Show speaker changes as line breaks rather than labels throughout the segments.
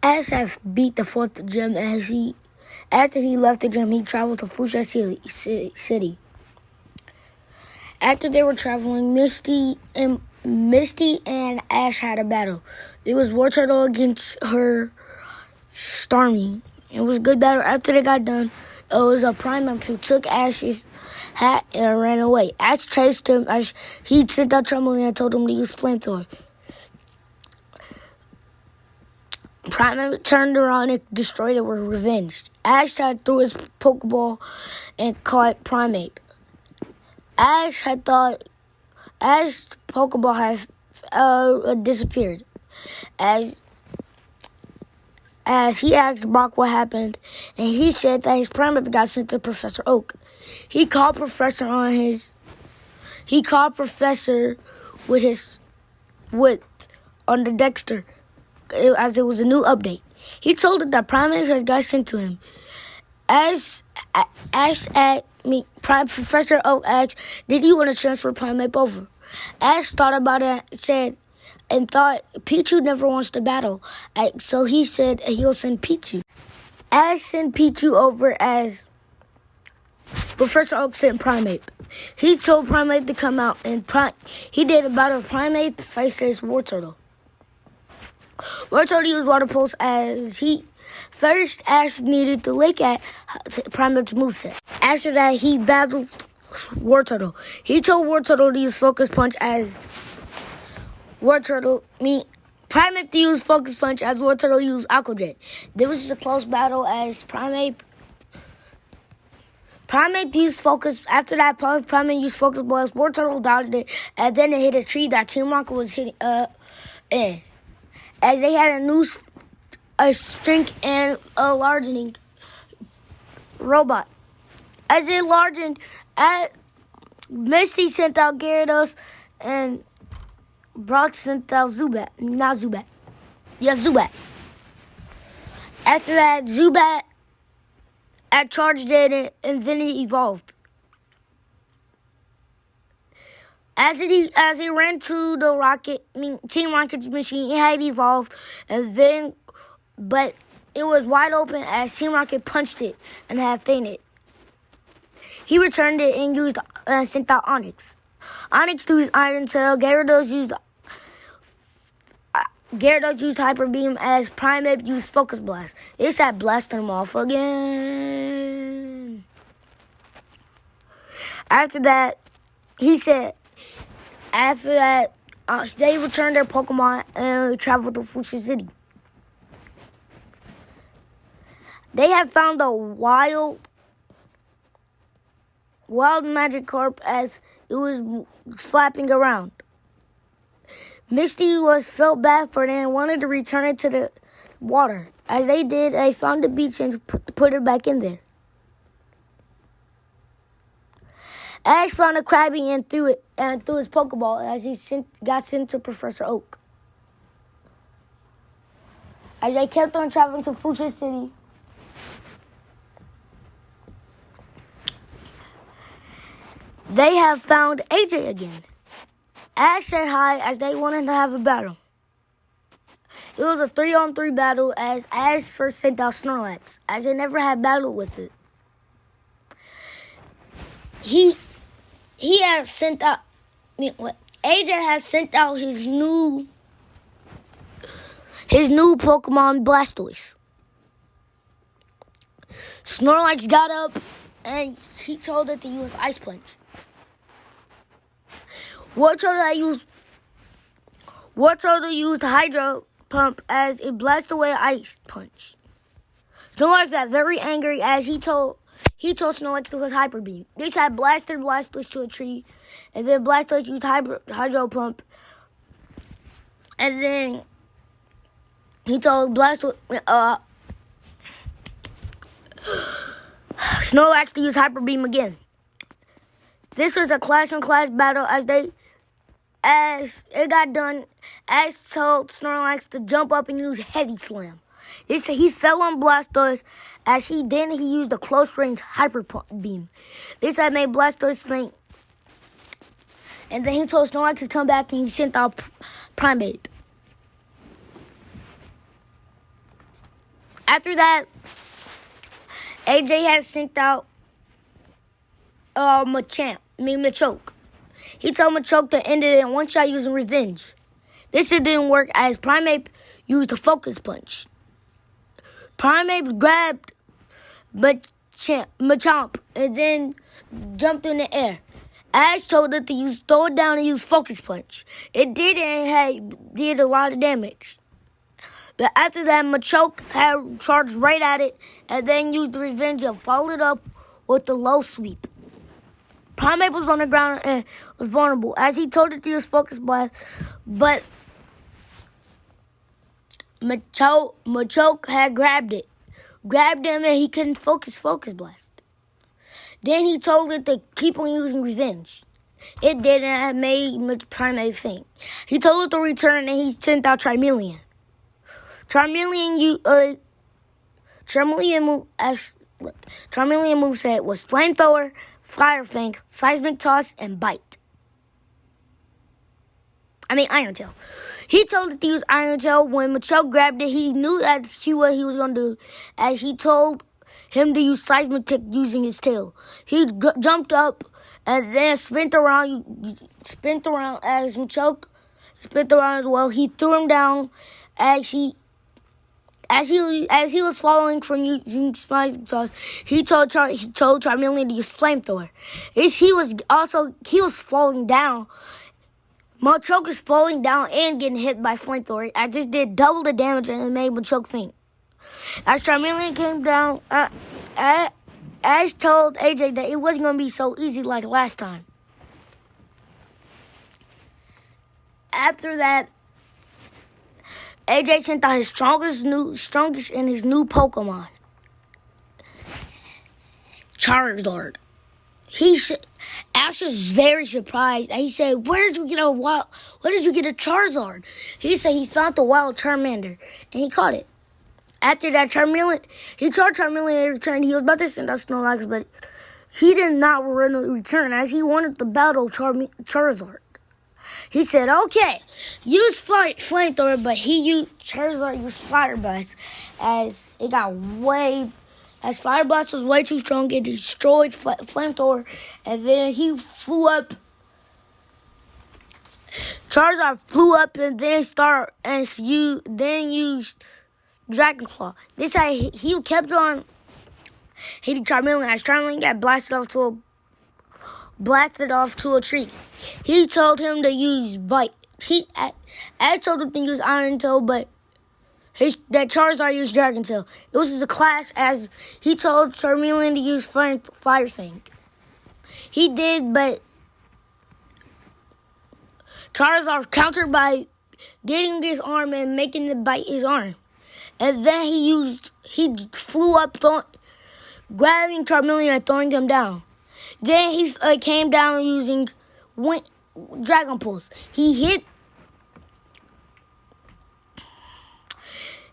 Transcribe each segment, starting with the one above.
Ash had beat the fourth gym after he left the gym, he traveled to Fuchsia City. After they were traveling, Misty and Ash had a battle. It was War Turtle against her Starmie. It was a good battle. After they got done, it was a Primeape who took Ash's hat and ran away. Ash chased him as he sent out Trembling and told him to use Flamethrower. Primeape turned around and destroyed it with revenge. Ash had threw his Pokeball and caught Primeape. Ash's Pokeball had disappeared. As he asked Brock what happened, and he said that his Primeape got sent to Professor Oak. He called Professor on the Dexter, as it was a new update. He told it that Primeape has got sent to him. Professor Oak asked, "Did you want to transfer Primeape over?" Ash thought about it and thought Pichu never wants to battle, so he said he'll send Pichu. Ash sent Pichu over as Professor Oak sent Primeape. He told Primeape to come out, and he did a battle of Primeape versus War Turtle. War Turtle used Water Pulse as first Ash needed to look at Primeape's moveset. After that, he battled War Turtle. He told War Turtle to use Focus Punch as Primeape to use Focus Punch as War Turtle used Aqua Jet. There was just a close battle as Primeape used Focus. After that, Primeape used Focus Blast. War Turtle dodged it, and then it hit a tree that Team Rocket was hitting in. As they had a shrink and a largening robot. As it largened, Misty sent out Gyarados, and Brock sent out Zubat. Not Zubat. Yeah, Zubat. After that, Zubat charged it, and then it evolved. As he ran to the Team Rocket's machine, it had evolved, but it was wide open as Team Rocket punched it and had fainted. He returned it and sent out Onix. Onix used Iron Tail. Gyarados used Hyper Beam as Primeape used Focus Blast. This had blasted him off again. After that, they returned their Pokemon and traveled to Fuchsia City. They had found a wild Magikarp as it was flapping around. Misty felt bad for it and wanted to return it to the water. As they did, they found the beach and put it back in there. Ash found a Krabby and threw his Pokeball as he got sent to Professor Oak. As they kept on traveling to Fuchsia City, they have found AJ again. Ash said hi as they wanted to have a battle. It was a 3-on-3 battle as Ash first sent out Snorlax, as they never had battled with it. AJ has sent out his new Pokemon Blastoise. Snorlax got up and he told it to use Ice Punch. War Turtle used Hydro Pump as it blasted away Ice Punch. Snorlax got very angry as he told Snorlax to use Hyper Beam. This had blasted Blastoise to a tree, and then Blastoise used Hydro Pump, and then he told Snorlax to use Hyper Beam again. This was a clash-on-clash battle as it got done. Ash told Snorlax to jump up and use Heavy Slam. He fell on Blastoise as he used a close-range Hyper Beam. This had made Blastoise faint. And then he told Snorlax to come back and he sent out Primeape. After that, AJ had sent out Machoke. He told Machoke to end it in one shot using revenge. This didn't work as Primeape used a focus punch. Primeape grabbed Machamp and then jumped in the air. Ash told it to throw it down and use focus punch. It did and did a lot of damage. But after that, Machoke had charged right at it and then used the revenge and followed up with the low sweep. Primeape was on the ground and was vulnerable as he told it to use focus blast, but Machoke had grabbed him and he couldn't focus blast. Then he told it to keep on using revenge. It didn't and made Primeape faint. He told it to return and he sent out Charmeleon. Charmeleon moveset was Flamethrower, Fire Fang, Seismic Toss, and Bite. Iron Tail. He told it to use Iron Tail. When Machoke grabbed it, he knew what he was going to do, as he told him to use Seismic Tick using his tail. He jumped up and then spent around as Machoke spent around as well. He threw him down as he was following from using Seismic Toss. He told Charmeleon to use Flamethrower. He was falling down. Machoke is falling down and getting hit by Flamethrower. I just did double the damage and it made Machoke faint. As Charmeleon came down, Ash told AJ that it wasn't going to be so easy like last time. After that, AJ sent out his strongest and his new Pokemon, Charizard. Ash was very surprised. He said, "Where did you get a Charizard?" He said he found the wild Charmander and he caught it. After that, he told Charmeleon to return. He was about to send out Snorlax, but he did not return as he wanted to battle Charizard. He said, "Okay, use Flamethrower," but Charizard used Fire Blast as Fire Blast was way too strong. It destroyed Flamethrower, and then he flew up. Charizard flew up and then used Dragon Claw. This time he kept on hitting Charmeleon as Charmeleon got blasted off to a tree. He told him to use Bite. Ash told him to use Iron Tail, but that Charizard used Dragon Tail. It was just a clash as he told Charmeleon to use Fire Fang. He did, but Charizard countered by getting his arm and making it bite his arm. And then he flew up, grabbing Charmeleon and throwing him down. Then he came down using Dragon Pulse. He hit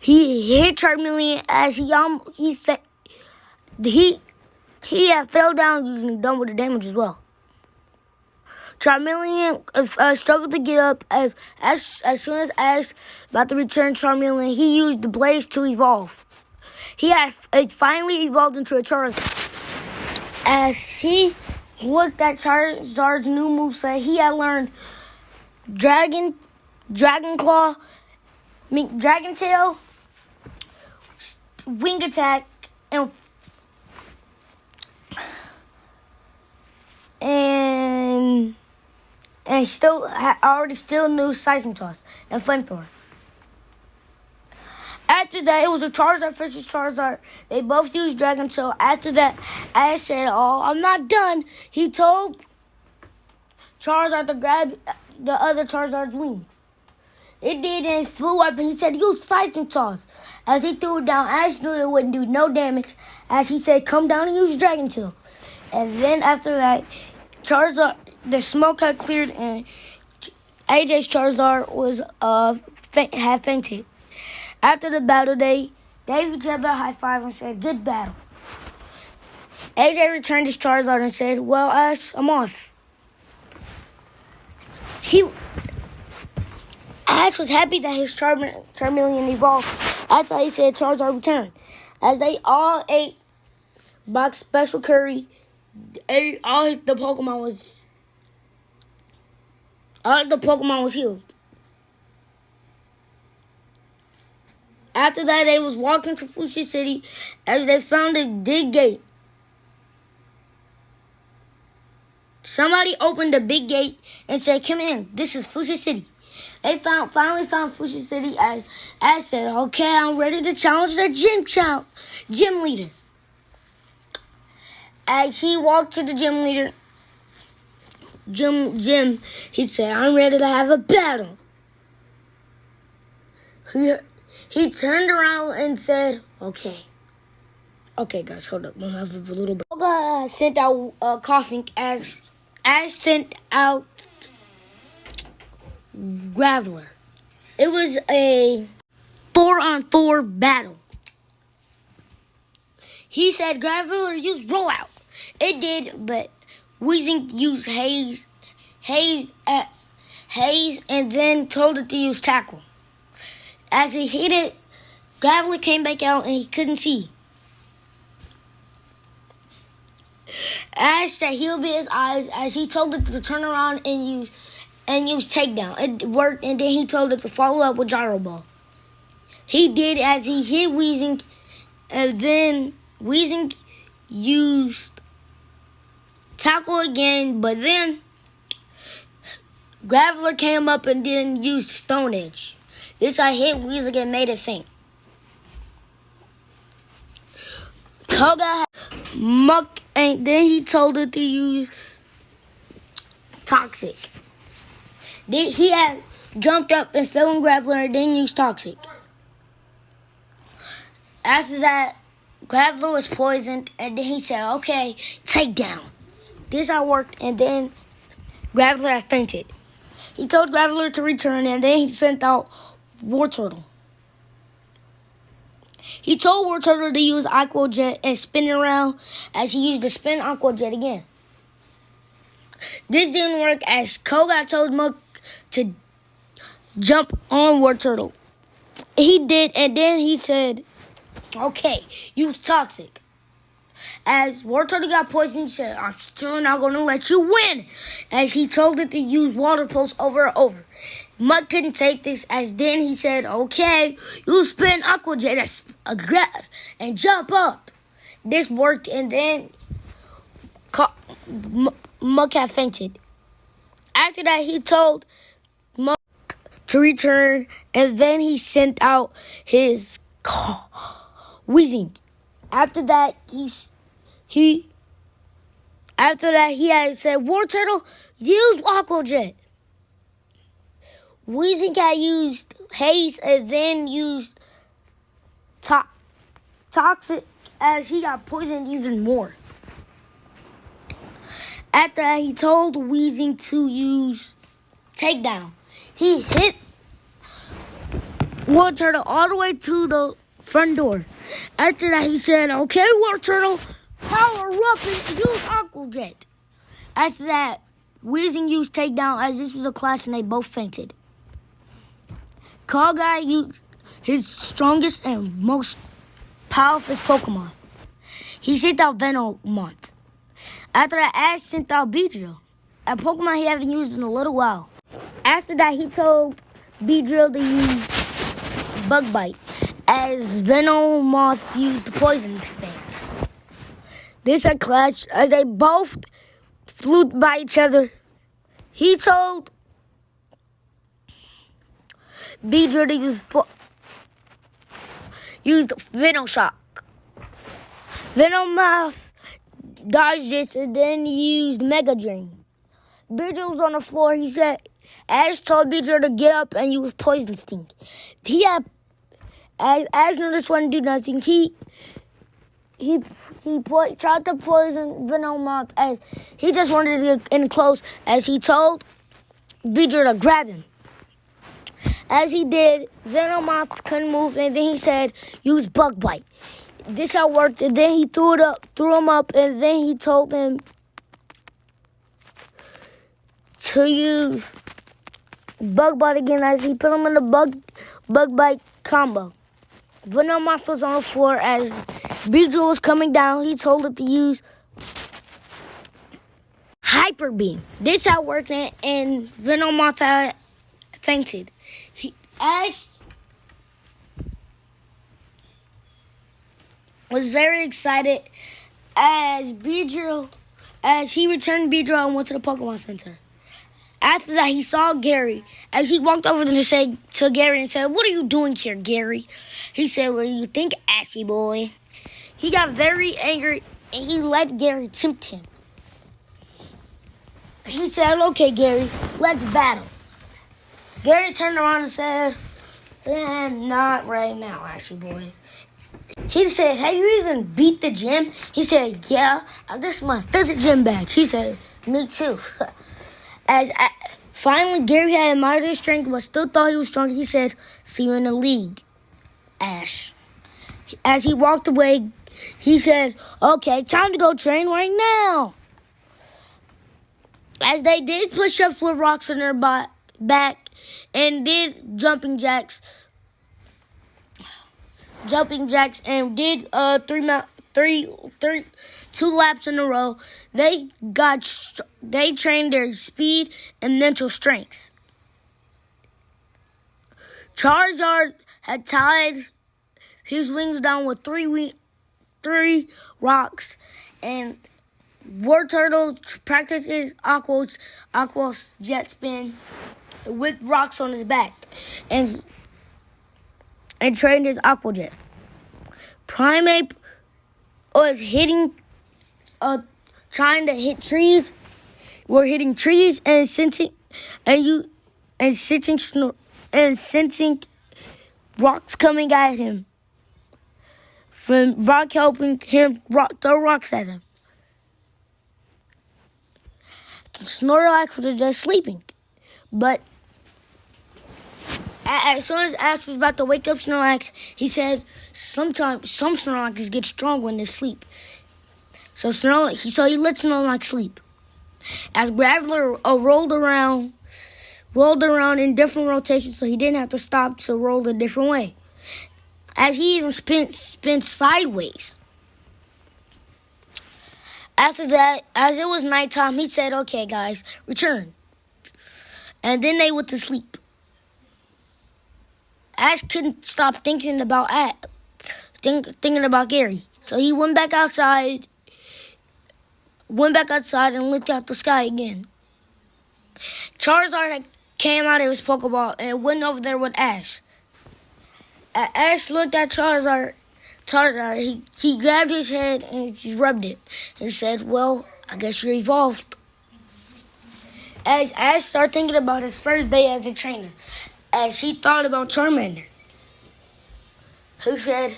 Charmeleon as he fell down using double the damage as well. Charmeleon struggled to get up as soon as Ash about to return Charmeleon, he used the Blaze to evolve. It finally evolved into a Charizard. As he looked at Charizard's new moveset, he had learned Dragon Claw, Dragon Tail, Wing Attack, and still knew Seismic Toss and Flamethrower. After that, it was a Charizard versus Charizard. They both used Dragon Tail. After that, Ash said, "Oh, I'm not done." He told Charizard to grab the other Charizard's wings. It did and it flew up, and he said, "Use Seismic Toss." As he threw it down, Ash knew it wouldn't do no damage. As he said, "Come down and use Dragon Tail." And then after that, Charizard, the smoke had cleared, and AJ's Charizard was had fainted. After the battle, they gave each other a high five and said, "Good battle." AJ returned his Charizard and said, "Well, Ash, I'm off." Ash was happy that his Charmeleon evolved. After he said Charizard returned. As they all ate Box Special Curry, all the Pokemon was healed. After that, they was walking to Fuchsia City as they found a big gate. Somebody opened the big gate and said, "Come in, this is Fuchsia City." They finally found Fuchsia City as said, "Okay, I'm ready to challenge the gym leader." As he walked to the gym leader, Jim, he said, "I'm ready to have a battle." He turned around and said, "Okay, guys, hold up. We'll have a little bit." Koga sent out Coughing as sent out Graveler. It was a 4-on-4 battle. He said Graveler used Rollout. It did, but Weezing used Haze, and then told it to use Tackle. As he hit it, Graveler came back out and he couldn't see. Ash said he'll be his eyes as he told it to turn around and use Takedown. It worked, and then he told it to follow up with Gyro Ball. He did as he hit Weezing, and then Weezing used Tackle again, but then Graveler came up and then used Stone Edge. This I hit Weezing and made it faint. Koga had Muck, and then he told it to use Toxic. Then he had jumped up and fell on Graveler and then used Toxic. After that, Graveler was poisoned, and then he said, "Okay, Takedown." This I worked, and then Graveler had fainted. He told Graveler to return, and then he sent out Wartortle. He told Wartortle to use Aqua Jet and spin it around as he used the spin Aqua Jet again. This didn't work as Koga told Muck to jump on Wartortle. He did, and then he said, "Okay, use Toxic." As Wartortle got poisoned, he said, "I'm still not going to let you win." As he told it to use Water Pulse over and over. Muck couldn't take this, as then he said, "Okay, you spin Aqua Jet and jump up." This worked, and then Muck had fainted. After that, he told Muck to return, and then he sent out his Weezing. After that, he had said, "Wartortle, use Aqua Jet." Weezing had used Haze and then used Toxic as he got poisoned even more. After that, he told Weezing to use Takedown. He hit Wartortle all the way to the front door. After that, he said, "Okay, Wartortle, power up and use Aqua Jet." After that, Weezing used Takedown as this was a clash and they both fainted. Koga used his strongest and most powerful Pokemon. He sent out Venomoth. After that, Ash sent out Beedrill, a Pokemon he haven't used in a little while. After that, he told Beedrill to use Bug Bite, as Venomoth used poison things. This a clash as they both flew by each other. He told Beedrill to use Venoshock. Venomoth dodged this and then used Mega Drain. Beedrill was on the floor. He said, Ash told Beedrill to get up and use Poison Sting. Ash knew this wouldn't do nothing. He tried to poison Venomoth as he just wanted to get in close as he told Beedrill to grab him. As he did, Venomoth couldn't move, and then he said, "Use Bug Bite." This how worked, and then he threw him up, and then he told him to use Bug Bite again as he put him in the Bug Bite combo. Venomoth was on the floor as Beedrill was coming down, he told it to use Hyper Beam. This how it worked, and Venomoth fainted. Ash was very excited as he returned Beedrill and went to the Pokemon Center. After that, he saw Gary. As he walked over to Gary and said, "What are you doing here, Gary?" He said, "What do you think, Ashy boy?" He got very angry, and he let Gary tempt him. He said, "Okay, Gary, let's battle." Gary turned around and said, "Not right now, Ashy boy." He said, "Have you even beat the gym?" He said, "Yeah, this is my 5th gym badge." He said, "Me too." Finally, Gary had admired his strength, but still thought he was strong. He said, "See you in the league, Ash." As he walked away, he said, "Okay, time to go train right now." As they did push-ups with rocks in their back and did jumping jacks and did 2 laps in a row, they trained their speed and mental strength. Charizard had tied his wings down with 3 rocks, and Wartortle practices Aqua's jet spin with rocks on his back and trained his Aqua Jet. Primeape was trying to hit trees. We're hitting trees and sensing rocks coming at him. From Brock helping him throw rocks at him. Snorlax was just sleeping, but as soon as Ash was about to wake up Snorlax, he said sometimes some Snorlaxes get strong when they sleep. So he let Snorlax sleep. As Graveler rolled around in different rotations, so he didn't have to stop to roll a different way. As he even spin sideways. After that, as it was nighttime, he said, "Okay, guys, return." And then they went to sleep. Ash couldn't stop thinking about Gary. So he went back outside and looked out the sky again. Charizard came out of his Pokeball and went over there with Ash. Ash looked at Charizard, he grabbed his head and he rubbed it and said, "Well, I guess you're evolved." As Ash started thinking about his first day as a trainer, as he thought about Charmander, who said,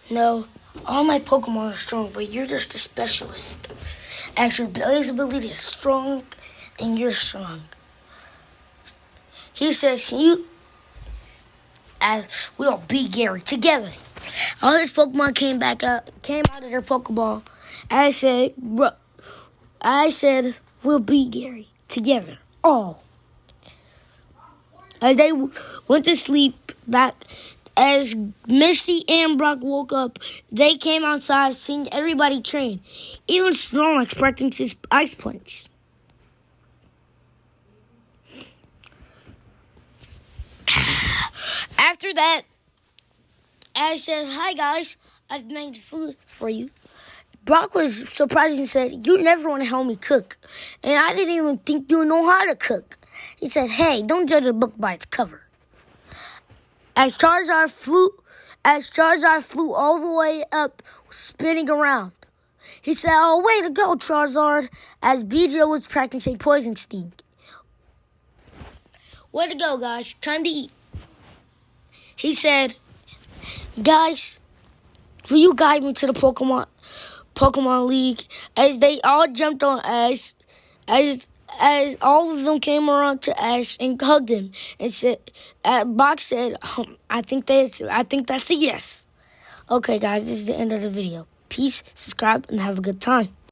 "No, all my Pokemon are strong, but you're just a specialist. As your Blaze ability is strong, and you're strong." He said, as we all beat Gary together. All his Pokemon came out of their Pokeball. I said, "We'll beat Gary together, all." As they went to sleep as Misty and Brock woke up, they came outside seeing everybody train. Even Snorlax practicing his Ice Punch. After that, Ash said, "Hi guys, I've made food for you." Brock was surprised and said, "You never want to help me cook, and I didn't even think you know how to cook." He said, "Hey, don't judge a book by its cover." As Charizard flew all the way up, spinning around. He said, "Oh, way to go, Charizard," as Beedrill was practicing Poison Sting. "Way to go, guys. Time to eat." He said, "Guys, will you guide me to the Pokemon League?" As they all jumped on Ash, as all of them came around to Ash and hugged him and said, Brock said, I think that's a yes." Okay, guys, this is the end of the video. Peace, subscribe, and have a good time.